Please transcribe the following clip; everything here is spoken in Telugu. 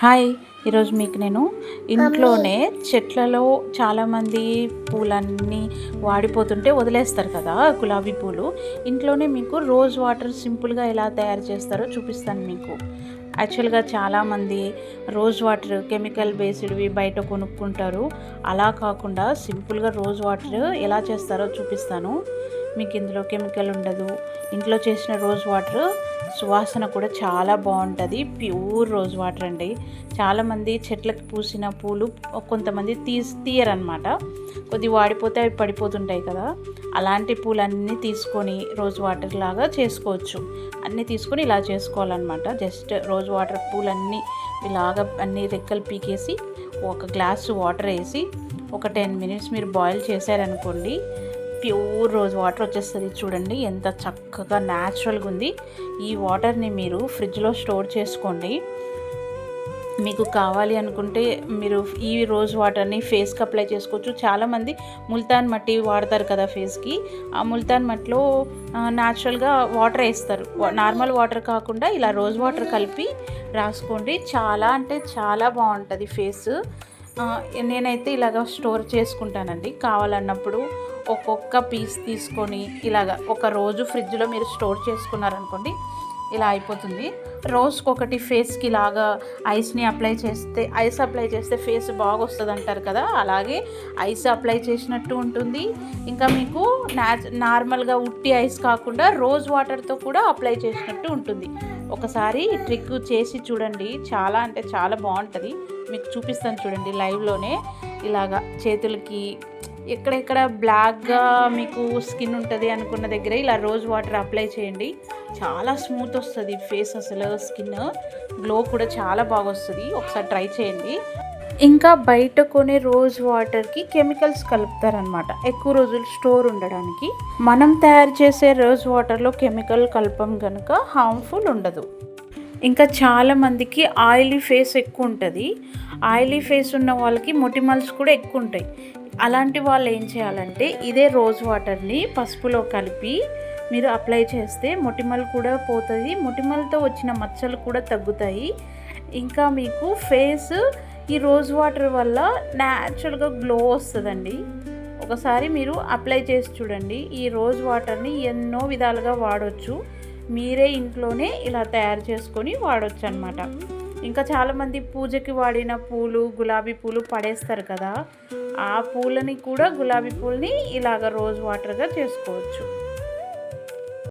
హాయ్, ఈరోజు మీకు నేను ఇంట్లోనే చెట్లలో చాలామంది పూలన్నీ వాడిపోతుంటే వదిలేస్తారు కదా, గులాబీ పూలు. ఇంట్లోనే మీకు రోజ్ వాటర్ సింపుల్గా ఎలా తయారు చేస్తారో చూపిస్తాను మీకు. యాక్చువల్గా చాలామంది రోజ్ వాటర్ కెమికల్ బేస్డ్వి బయట కొనుక్కుంటారు. అలా కాకుండా సింపుల్గా రోజ్ వాటర్ ఎలా చేస్తారో చూపిస్తాను మీకు. ఇందులో కెమికల్ ఉండదు. ఇంట్లో చేసిన రోజ్ వాటర్ సువాసన కూడా చాలా బాగుంటుంది. ప్యూర్ రోజ్ వాటర్ అండి. చాలామంది చెట్లకు పూసిన పూలు కొంతమంది తీయరనమాట. కొద్ది వాడిపోతే అవి పడిపోతుంటాయి కదా, అలాంటి పూలన్నీ తీసుకొని రోజ్ వాటర్ లాగా చేసుకోవచ్చు. అన్నీ తీసుకొని ఇలా చేసుకోవాలన్నమాట. జస్ట్ రోజ్ వాటర్ పూలన్నీ ఇలాగ అన్ని రెక్కలు పీకేసి ఒక గ్లాసు వాటర్ వేసి ఒక 10 minutes మీరు బాయిల్ చేశారనుకోండి, ప్యూర్ రోజ్ వాటర్ వచ్చేస్తుంది. చూడండి ఎంత చక్కగా న్యాచురల్గా ఉంది. ఈ వాటర్ని మీరు ఫ్రిడ్జ్లో స్టోర్ చేసుకోండి. మీకు కావాలి అనుకుంటే మీరు ఈ రోజ్ వాటర్ని ఫేస్కి అప్లై చేసుకోవచ్చు. చాలామంది ముల్తాన్ మట్టి వాడతారు కదా ఫేస్కి. ఆ ముల్తాన్ మట్టిలో న్యాచురల్గా వాటర్ వేస్తారు. నార్మల్ వాటర్ కాకుండా ఇలా రోజ్ వాటర్ కలిపి రాసుకోండి. చాలా అంటే చాలా బాగుంటుంది ఫేస్. నేనైతే ఇలాగ స్టోర్ చేసుకుంటానండి. కావాలన్నప్పుడు ఒక్కొక్క పీస్ తీసుకొని ఇలాగ ఒక రోజు ఫ్రిడ్జ్లో మీరు స్టోర్ చేసుకున్నారనుకోండి, ఇలా అయిపోతుంది. రోజుకి ఒకటి ఫేస్కి ఇలాగా ఐస్ని అప్లై చేస్తే, ఐస్ అప్లై చేస్తే ఫేస్ బాగా వస్తుంది అంటారు కదా, అలాగే ఐస్ అప్లై చేసినట్టు ఉంటుంది. ఇంకా మీకు నార్మల్గా ఉట్టి ఐస్ కాకుండా రోజ్ వాటర్తో కూడా అప్లై చేసినట్టు ఉంటుంది. ఒకసారి ట్రిక్ చేసి చూడండి. చాలా అంటే చాలా బాగుంటుంది. మీకు చూపిస్తాను చూడండి లైవ్లోనే. ఇలాగా చేతులకి ఎక్కడెక్కడ బ్లాక్గా మీకు స్కిన్ ఉంటుంది అనుకున్న దగ్గర ఇలా రోజ్ వాటర్ అప్లై చేయండి. చాలా స్మూత్ వస్తుంది ఫేస్. అసలు స్కిన్ గ్లో కూడా చాలా బాగా వస్తుంది. ఒకసారి ట్రై చేయండి. ఇంకా బయట కొనే రోజ్ వాటర్కి కెమికల్స్ కలుపుతారనమాట, ఎక్కువ రోజులు స్టోర్ ఉండడానికి. మనం తయారు చేసే రోజ్ వాటర్లో కెమికల్ కలపం కనుక హార్మ్ఫుల్ ఉండదు. ఇంకా చాలామందికి ఆయిలీ ఫేస్ ఎక్కువ ఉంటుంది. ఆయిలీ ఫేస్ ఉన్న వాళ్ళకి మొటిమల్స్ కూడా ఎక్కువ ఉంటాయి. అలాంటి వాళ్ళు ఏం చేయాలంటే ఇదే రోజ్ వాటర్ని పసుపులో కలిపి మీరు అప్లై చేస్తే మొటిమల్ కూడా పోతుంది. మొటిమలతో వచ్చిన మచ్చలు కూడా తగ్గుతాయి. ఇంకా మీకు ఫేస్ ఈ రోజ్ వాటర్ వల్ల న్యాచురల్గా గ్లో వస్తుందండి. ఒకసారి మీరు అప్లై చేసి చూడండి. ఈ రోజ్ వాటర్ని ఎన్నో విధాలుగా వాడవచ్చు. మీరే ఇంట్లోనే ఇలా తయారు చేసుకొని వాడవచ్చు అన్నమాట. ఇంకా చాలామంది పూజకి వాడిన పూలు, గులాబీ పూలు పడేస్తారు కదా, ఆ పూలని కూడా గులాబీ పూలని ఇలాగ రోజ్ వాటర్గా చేసుకోవచ్చు.